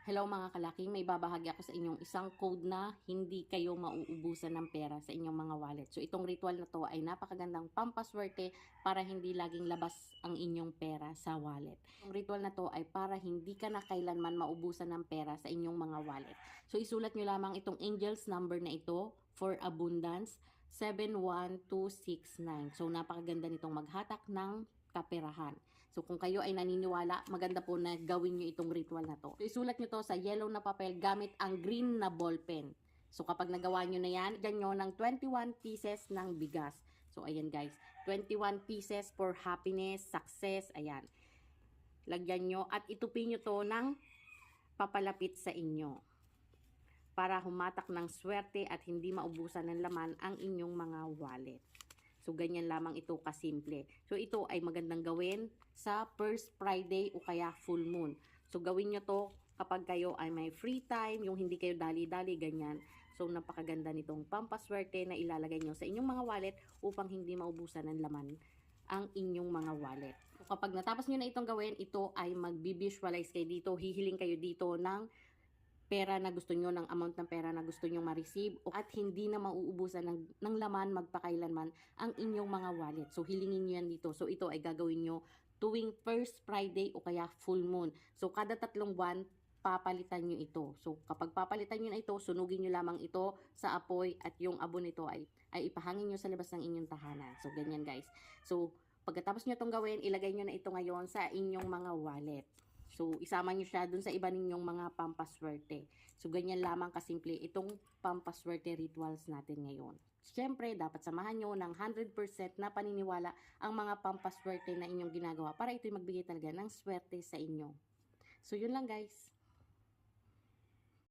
Hello mga kalaki, may babahagi ako sa inyong isang code na hindi kayo mauubusan ng pera sa inyong mga wallet. So itong ritual na to ay napakagandang pampaswerte para hindi laging labas ang inyong pera sa wallet. Itong ritual na to ay para hindi ka na kailanman maubusan ng pera sa inyong mga wallet. So isulat nyo lamang itong angels number na ito for abundance 71269. So napakaganda nitong maghatak ng kaperahan. So kung kayo ay naniniwala, maganda po na gawin nyo itong ritual na to. So isulat nyo to sa yellow na papel gamit ang green na ballpen. So kapag nagawa nyo na yan, lagyan nyo ng 21 pieces ng bigas. So ayan guys, 21 pieces for happiness, success, ayan. Lagyan nyo at itupin nyo to ng papalapit sa inyo para humatak ng swerte at hindi maubusan ng laman ang inyong mga wallet. So, ganyan lamang ito kasimple. So, ito ay magandang gawin sa first Friday o kaya full moon. So, gawin nyo to kapag kayo ay may free time, yung hindi kayo dali-dali, ganyan. So, napakaganda nitong pampaswerte na ilalagay nyo sa inyong mga wallet upang hindi maubusan ng laman ang inyong mga wallet. So, kapag natapos nyo na itong gawin, ito ay mag-visualize kayo dito, hihiling kayo dito ng pera na gusto nyo, ng amount ng pera na gusto nyo ma-receive at hindi na mauubusan ng laman magpakailanman ang inyong mga wallet. So, hilingin nyo yan dito. So, ito ay gagawin nyo tuwing first Friday o kaya full moon. So, kada 3 buwan, papalitan nyo ito. So, kapag papalitan nyo na ito, sunugin nyo lamang ito sa apoy at yung abo nito ay ipahangin nyo sa labas ng inyong tahanan. So, ganyan guys. So, pagkatapos nyo itong gawin, ilagay nyo na ito ngayon sa inyong mga wallet. So, isama nyo siya dun sa iba ninyong mga pampaswerte. So, ganyan lamang kasimple itong pampaswerte rituals natin ngayon. Siyempre, dapat samahan nyo ng 100% na paniniwala ang mga pampaswerte na inyong ginagawa para ito'y magbigay talaga ng swerte sa inyo. So, yun lang guys.